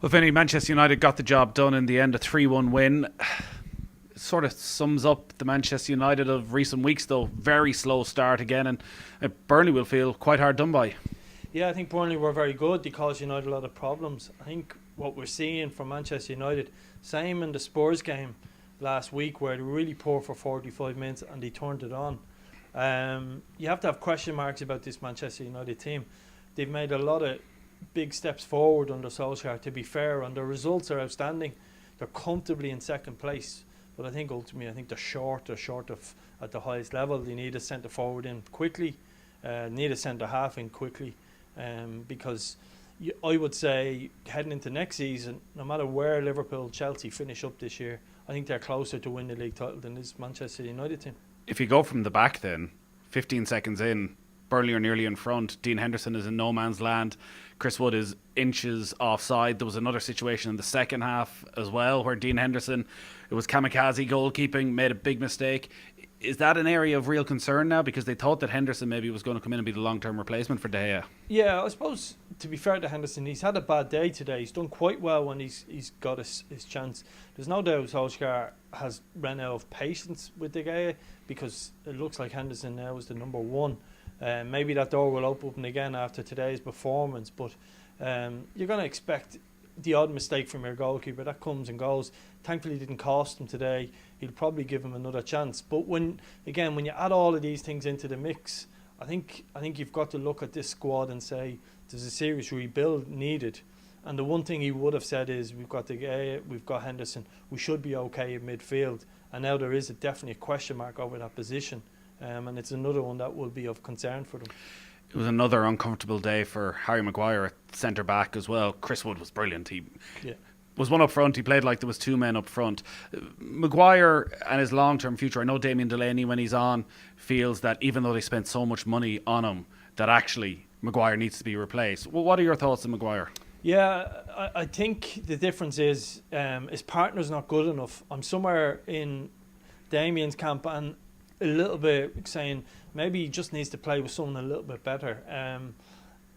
Well, Vinny, Manchester United got the job done in the end, a 3-1 win. It sort of sums up the Manchester United of recent weeks, though. Very slow start again, and Burnley will feel quite hard done by. Yeah, I think Burnley were very good. They caused United a lot of problems. I think what we're seeing from Manchester United, same in the Spurs game last week, where they were really poor for 45 minutes and they turned it on. You have to have question marks about this Manchester United team. They've made a lot of big steps forward under Solskjaer, to be fair, and the results are outstanding. They're comfortably in second place, but I think ultimately they're short of at the highest level. They need a centre forward in quickly, need a centre half in quickly, because I would say heading into next season, no matter where Liverpool, Chelsea finish up this year, I think they're closer to win the league title than this Manchester United team. If you go from the back then, 15 seconds in, Burnley are nearly in front. Dean Henderson is in no man's land. Chris Wood is inches offside. There was another situation in the second half as well where Dean Henderson, it was kamikaze goalkeeping, made a big mistake. Is that an area of real concern now? Because they thought that Henderson maybe was going to come in and be the long-term replacement for De Gea. Yeah, I suppose, to be fair to Henderson, he's had a bad day today. He's done quite well when he's got his chance. There's no doubt Solskjaer has run out of patience with De Gea, because it looks like Henderson now is the number one. Maybe that door will open again after today's performance, but you're going to expect the odd mistake from your goalkeeper. That comes and goes. Thankfully, it didn't cost him today. He'll probably give him another chance. But when you add all of these things into the mix, I think you've got to look at this squad and say there's a serious rebuild needed. And the one thing he would have said is, we've got De Gea, we've got Henderson, we should be okay in midfield. And now there is definitely a question mark over that position. And it's another one that will be of concern for them. It was another uncomfortable day for Harry Maguire at centre back as well. Chris Wood was brilliant. He was one up front. He played like there was two men up front. Maguire and his long-term future, I know Damien Delaney, when he's on, feels that even though they spent so much money on him, that actually Maguire needs to be replaced. Well, what are your thoughts on Maguire? Yeah, I think the difference is his partner's not good enough. I'm somewhere in Damien's camp and a little bit saying maybe he just needs to play with someone a little bit better.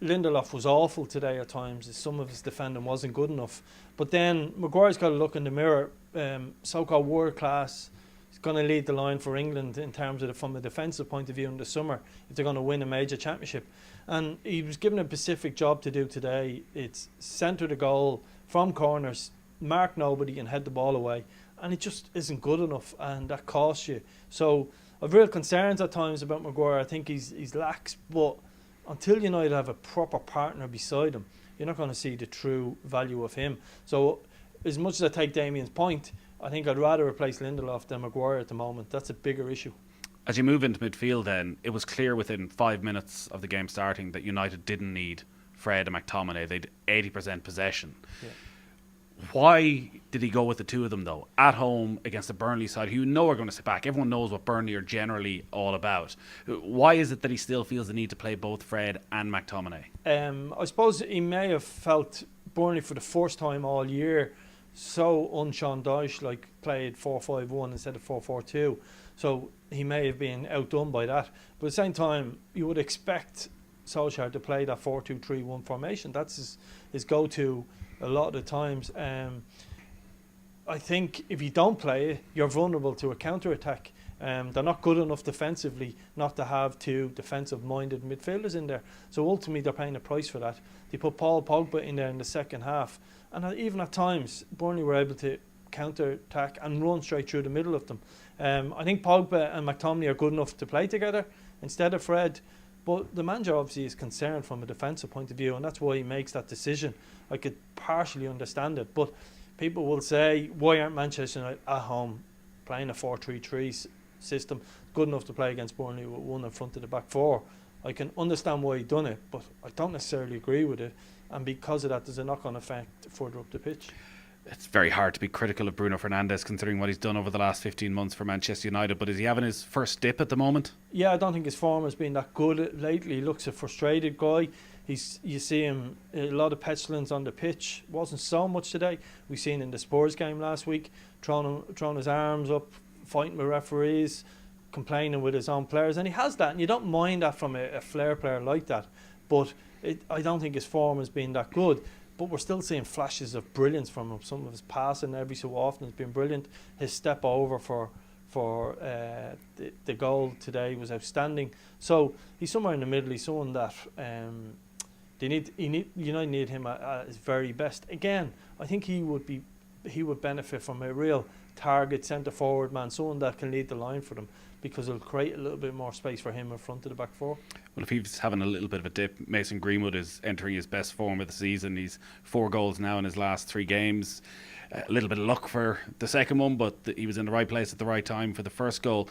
Lindelof was awful today at times. Some of his defending wasn't good enough. But then Maguire's got to look in the mirror. So-called world class. He's going to lead the line for England in terms of from a defensive point of view in the summer if they're going to win a major championship. And he was given a specific job to do today. It's centre the goal from corners, mark nobody and head the ball away. And it just isn't good enough, and that costs you. So I've real concerns at times about Maguire. I think he's lax, but until United have a proper partner beside him, you're not going to see the true value of him. So as much as I take Damien's point, I think I'd rather replace Lindelof than Maguire at the moment. That's a bigger issue. As you move into midfield then, it was clear within 5 minutes of the game starting that United didn't need Fred and McTominay. They'd 80% possession. Yeah. Why did he go with the two of them, though, at home against the Burnley side, who you know are going to sit back? Everyone knows what Burnley are generally all about. Why is it that he still feels the need to play both Fred and McTominay? I suppose he may have felt Burnley for the first time all year so un-Sean Dyche, like played 4-5-1 instead of 4-4-2. So he may have been outdone by that. But at the same time, you would expect Solskjaer to play that 4-2-3-1 formation. That's his go-to a lot of the times. I think if you don't play it, you're vulnerable to a counter-attack. They're not good enough defensively not to have two defensive-minded midfielders in there. So ultimately, they're paying a price for that. They put Paul Pogba in there in the second half. And even at times, Burnley were able to counter-attack and run straight through the middle of them. I think Pogba and McTominay are good enough to play together instead of Fred. But the manager obviously is concerned from a defensive point of view, and that's why he makes that decision. I could partially understand it, but people will say, why aren't Manchester United at home playing a 4-3-3 system good enough to play against Burnley with one in front of the back four? I can understand why he's done it, but I don't necessarily agree with it, and because of that there's a knock-on effect further up the pitch. It's very hard to be critical of Bruno Fernandes considering what he's done over the last 15 months for Manchester United, but is he having his first dip at the moment? Yeah, I don't think his form has been that good lately. He looks a frustrated guy. You see him, a lot of petulance on the pitch. Wasn't so much today. We've seen in the Spurs game last week, throwing his arms up, fighting with referees, complaining with his own players, and he has that, and you don't mind that from a flair player like that, but I don't think his form has been that good. but we're still seeing flashes of brilliance from him. Some of his passing every so often has been brilliant. His step over for the goal today was outstanding. So he's somewhere in the middle. He's someone that United need him at his very best. Again, I think he would benefit from a real target centre forward man, someone that can lead the line for them, because it'll create a little bit more space for him in front of the back four. Well, if he's having a little bit of a dip, Mason Greenwood is entering his best form of the season. He's 4 goals now in his last 3 games. A little bit of luck for the second one, but he was in the right place at the right time for the first goal.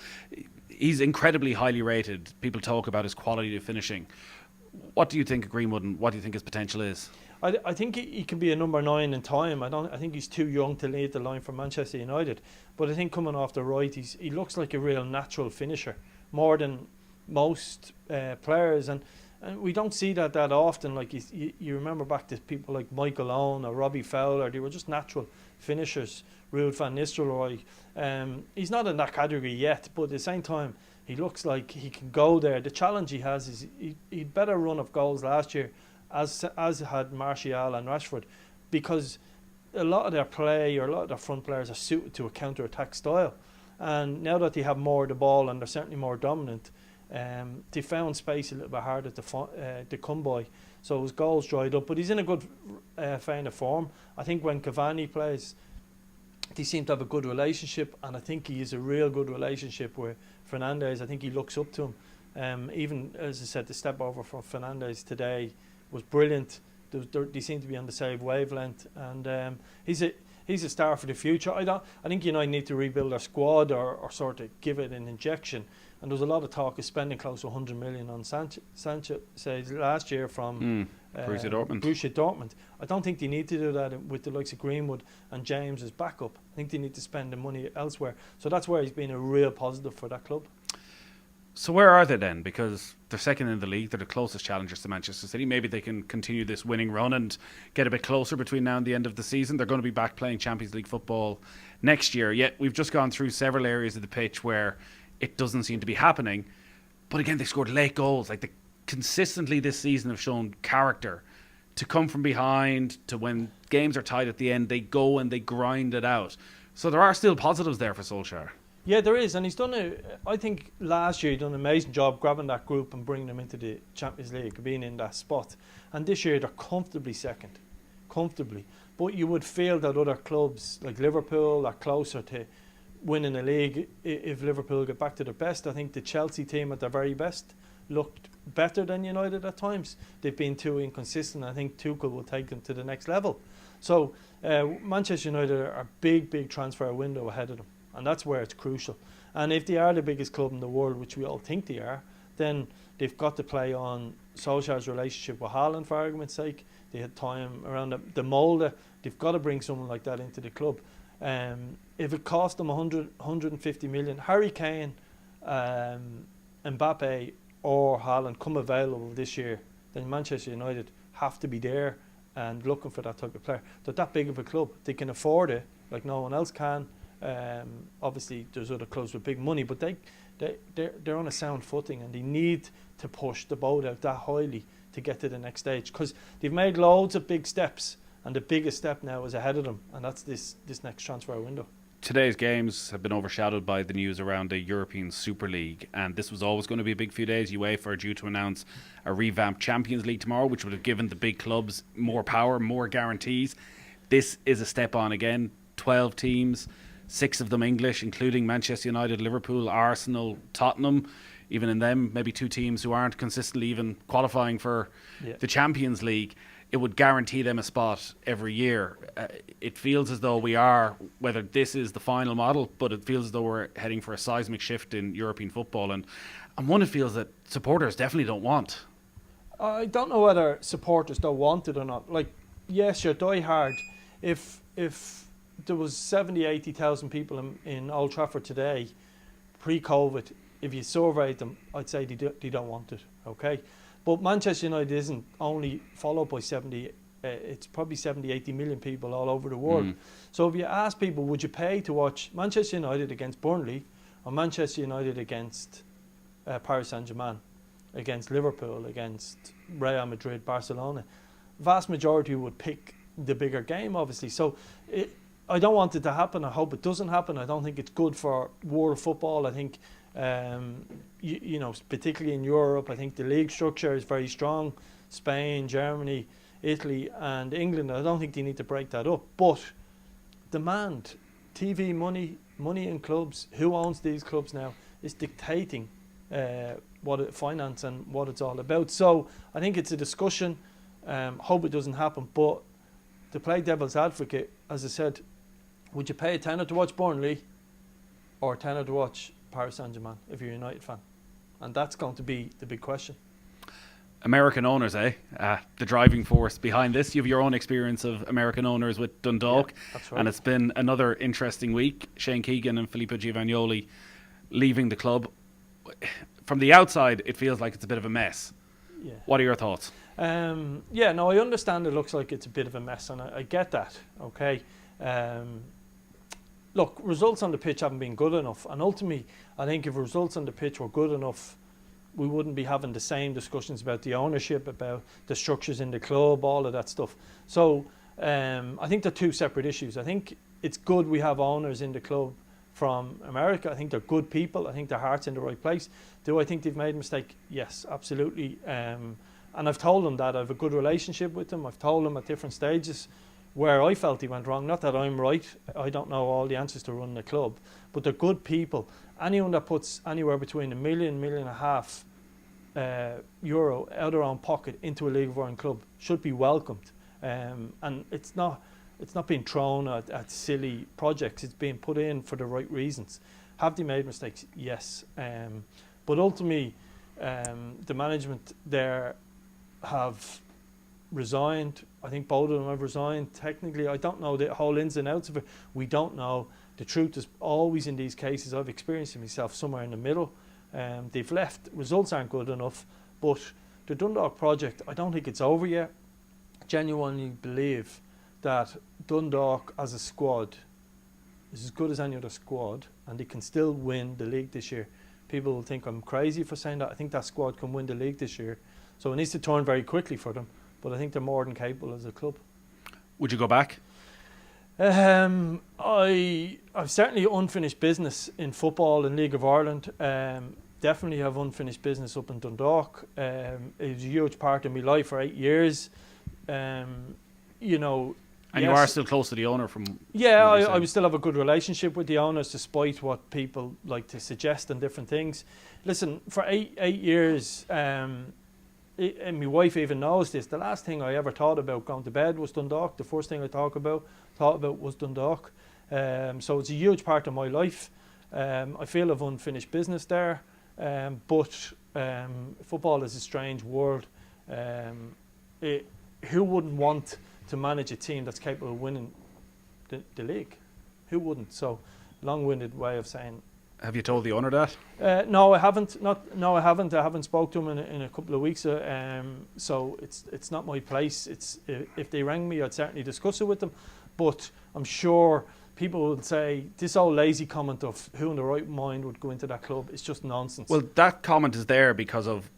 He's incredibly highly rated. People talk about his quality of finishing. What do you think of Greenwood, and what do you think his potential is? I think he can be a number 9 in time. I think he's too young to lead the line for Manchester United. But I think coming off the right, he looks like a real natural finisher, more than most players. And we don't see that often. Like you remember back to people like Michael Owen or Robbie Fowler. They were just natural finishers. Ruud van Nistelrooy. He's not in that category yet, but at the same time, he looks like he can go there. The challenge he has is he'd better run of goals last year, as had Martial and Rashford, because a lot of their play, or a lot of their front players, are suited to a counter-attack style. And now that they have more of the ball and they're certainly more dominant, they found space a little bit harder to come by. So his goals dried up. But he's in a good vein of form. I think when Cavani plays, they seem to have a good relationship, and I think he has a real good relationship with Fernandes. I think he looks up to him. Even, as I said, the step over for Fernandes today was brilliant. They seem to be on the same wavelength, and he's a star for the future. I think United need to rebuild their squad, or sort of give it an injection. And there was a lot of talk of spending close to 100 million on Sanchez last year from Borussia Dortmund. I don't think they need to do that with the likes of Greenwood and James as backup. I think they need to spend the money elsewhere. So that's where he's been a real positive for that club. So where are they then? Because they're second in the league. They're the closest challengers to Manchester City. Maybe they can continue this winning run and get a bit closer between now and the end of the season. They're going to be back playing Champions League football next year. Yet we've just gone through several areas of the pitch where it doesn't seem to be happening. But again, they scored late goals. Like, they consistently this season have shown character to come from behind, to when games are tight at the end, they go and they grind it out. So there are still positives there for Solskjaer. Yeah, there is, and he's I think last year he done an amazing job grabbing that group and bringing them into the Champions League, being in that spot. And this year they're comfortably second. But you would feel that other clubs like Liverpool are closer to winning the league if Liverpool get back to their best. I think the Chelsea team at their very best looked better than United at times. They've been too inconsistent. I think Tuchel will take them to the next level. So Manchester United are a big transfer window ahead of them. And that's where it's crucial. And if they are the biggest club in the world, which we all think they are, then they've got to play on Solskjaer's relationship with Haaland, for argument's sake. They had time around the mould. They've got to bring someone like that into the club. If it cost them 150 million, Harry Kane, Mbappe or Haaland come available this year, then Manchester United have to be there and looking for that type of player. They're that big of a club. They can afford it like no one else can. Obviously there's other clubs with big money, but they're on a sound footing, and they need to push the boat out that highly to get to the next stage, because they've made loads of big steps, and the biggest step now is ahead of them, and that's this next transfer window. Today's games have been overshadowed by the news around the European Super League, and this was always going to be a big few days. UEFA are due to announce a revamped Champions League tomorrow, which would have given the big clubs more power, more guarantees. This is a step on again. 12 teams, 6 of them English, including Manchester United, Liverpool, Arsenal, Tottenham. Even in them, maybe 2 teams who aren't consistently even qualifying for the Champions League. It would guarantee them a spot every year. It feels as though we are, whether this is the final model, but it feels as though we're heading for a seismic shift in European football. And one it feels that supporters definitely don't want. I don't know whether supporters don't want it or not. Like, yes, you're die-hard. If there was 70, 80,000 people in Old Trafford today, pre-COVID, if you surveyed them, I'd say they don't want it, okay? But Manchester United isn't only followed by 70, it's probably 70, 80 million people all over the world. So if you ask people, would you pay to watch Manchester United against Burnley, or Manchester United against Paris Saint-Germain, against Liverpool, against Real Madrid, Barcelona? vast majority would pick the bigger game, obviously. So I don't want it to happen. I hope it doesn't happen. I don't think it's good for world football. I think, you know, particularly in Europe, I think the league structure is very strong. Spain, Germany, Italy and England, I don't think they need to break that up. But demand, TV money, money in clubs, who owns these clubs now, is dictating finance and what it's all about. So I think it's a discussion. Hope it doesn't happen. But to play devil's advocate, as I said, would you pay a tenner to watch Burnley or a tenner to watch Paris Saint-Germain if you're a United fan? And that's going to be the big question. American owners, the driving force behind this. You have your own experience of American owners with Dundalk. Yeah, that's right. And it's been another interesting week. Shane Keegan and Filippo Giovagnoli leaving the club. From the outside, it feels like it's a bit of a mess. Yeah. What are your thoughts? No, I understand it looks like it's a bit of a mess, and I get that, okay. Look, results on the pitch haven't been good enough, and ultimately, I think if results on the pitch were good enough, we wouldn't be having the same discussions about the ownership, about the structures in the club, all of that stuff. So I think they're two separate issues. I think it's good we have owners in the club from America. I think they're good people. I think their heart's in the right place. Do I think they've made a mistake? Yes, absolutely. And I've told them that. I have a good relationship with them. I've told them at different stages where I felt he went wrong. Not that I'm right. I don't know all the answers to running a club. But they're good people. Anyone that puts anywhere between $1 million, $1.5 million euro out of their own pocket into a League of Ireland club should be welcomed. And it's not being thrown at silly projects. It's being put in for the right reasons. Have they made mistakes? Yes. But ultimately, the management there have resigned. I think both of them have resigned. Technically, I don't know the whole ins and outs of it. We don't know. The truth is always in these cases, I've experienced it myself, somewhere in the middle. They've left. Results aren't good enough. But the Dundalk project, I don't think it's over yet. I genuinely believe that Dundalk as a squad is as good as any other squad, and they can still win the league this year. People will think I'm crazy for saying that. I think that squad can win the league this year. So it needs to turn very quickly for them. But I think they're more than capable as a club. Would you go back? I've certainly unfinished business in football in League of Ireland. Definitely have unfinished business up in Dundalk. It was a huge part of my life for 8 years. You know. And yes, you are still close to the owner from... Yeah, I would still have a good relationship with the owners despite what people like to suggest and different things. Listen, for eight years, and my wife even knows this, the last thing I ever thought about going to bed was Dundalk. The first thing I thought about was Dundalk. So it's a huge part of my life. I feel I've unfinished business there. But football is a strange world. Who wouldn't want to manage a team that's capable of winning the league? Who wouldn't? So, long-winded way of saying. Have you told the owner that? No, I haven't. I haven't spoke to him in a couple of weeks. So it's not my place. It's if they rang me, I'd certainly discuss it with them. But I'm sure people would say this old lazy comment of who in the right mind would go into that club is just nonsense. Well, that comment is there because of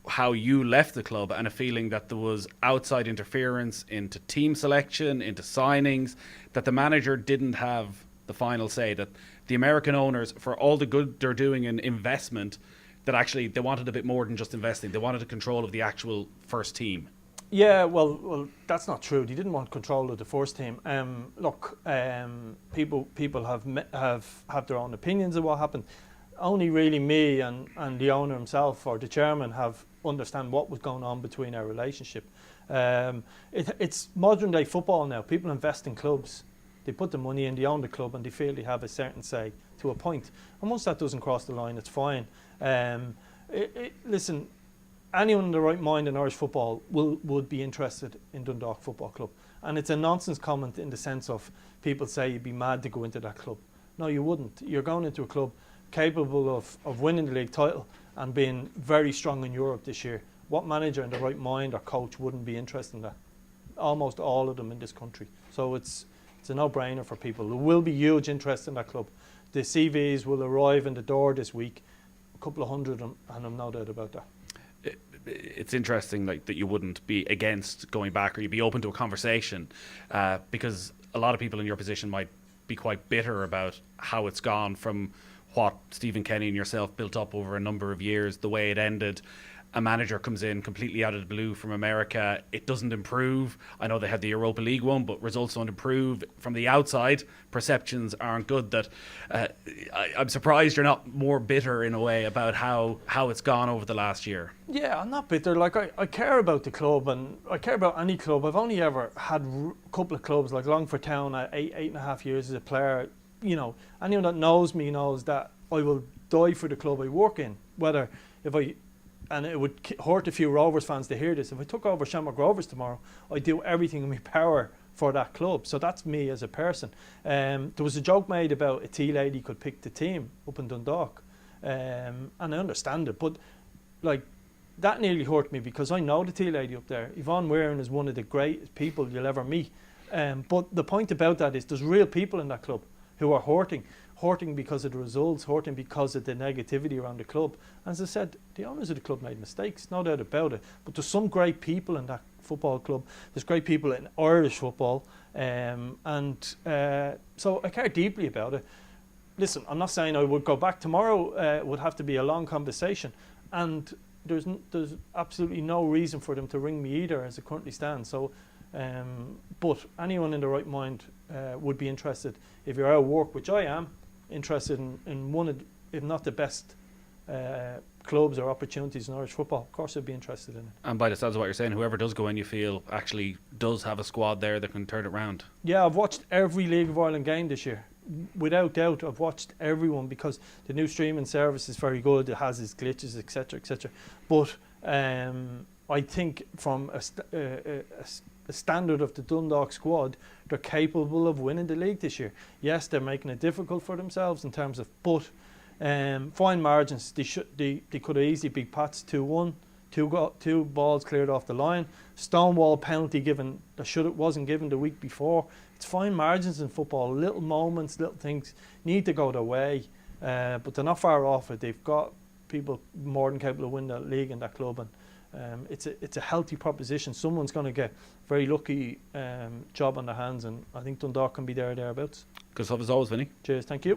how you left the club and a feeling that there was outside interference into team selection, into signings, that the manager didn't have the final say, that the American owners, for all the good they're doing in investment, that actually they wanted a bit more than just investing. They wanted a control of the actual first team. Yeah, well, that's not true. They didn't want control of the first team. Look, people have their own opinions of what happened. Only really me and the owner himself or the chairman have understand what was going on between our relationship. It's modern day football now. People invest in clubs. They put the money in, they own the club, and they feel they have a certain say to a point. And once that doesn't cross the line, it's fine. Listen, anyone in the right mind in Irish football would be interested in Dundalk Football Club. And it's a nonsense comment in the sense of people say you'd be mad to go into that club. No, you wouldn't. You're going into a club capable of winning the league title and being very strong in Europe this year. What manager in the right mind or coach wouldn't be interested in that? Almost all of them in this country. So it's a no-brainer for people. There will be huge interest in that club. The CVs will arrive in the door this week, a couple of hundred, and I'm no doubt about that. it's interesting like that you wouldn't be against going back, or you'd be open to a conversation, because a lot of people in your position might be quite bitter about how it's gone from what Stephen Kenny and yourself built up over a number of years, the way it ended. A manager comes in completely out of the blue from America. It doesn't improve. I know they had the Europa League one, but results don't improve. From the outside, perceptions aren't good. That I'm surprised you're not more bitter in a way about how it's gone over the last year. Yeah, I'm not bitter. Like, I care about the club, and I care about any club. I've only ever had a couple of clubs, like Longford Town at 8.5 years as a player. You know, anyone that knows me knows that I will die for the club I work in. Whether if I... And it would hurt a few Rovers fans to hear this. If I took over Shamrock Rovers tomorrow, I'd do everything in my power for that club. So that's me as a person. There was a joke made about a tea lady could pick the team up in Dundalk. And I understand it. But like, that nearly hurt me because I know the tea lady up there. Yvonne Waring is one of the greatest people you'll ever meet. But the point about that is there's real people in that club who are hurting because of the results, hurting because of the negativity around the club. As I said, the owners of the club made mistakes, no doubt about it. But there's some great people in that football club. There's great people in Irish football. So I care deeply about it. Listen, I'm not saying I would go back tomorrow. It would have to be a long conversation. And there's absolutely no reason for them to ring me either as it currently stands. So, but anyone in the right mind would be interested, if you're out of work, which I am, interested in one of, if not the best clubs or opportunities in Irish football. Of course I'd be interested in it. And by the sounds of what you're saying, whoever does go in, you feel actually does have a squad there that can turn it round. Yeah, I've watched every League of Ireland game this year. Without doubt, I've watched everyone because the new streaming service is very good. It has its glitches, etc., etc. But I think from a standard of the Dundalk squad, they're capable of winning the league this year. Yes, they're making it difficult for themselves in terms of, but fine margins. They could have easily beat Pats 2-1, two balls cleared off the line, Stonewall penalty given that wasn't given the week before. It's fine margins in football. Little moments, little things need to go their way, but they're not far off it. They've got people more than capable of winning that league in that club, and it's a healthy proposition. Someone's going to get a very lucky job on their hands, and I think Dundalk can be there or thereabouts. Good stuff as always, Vinny. Cheers, thank you.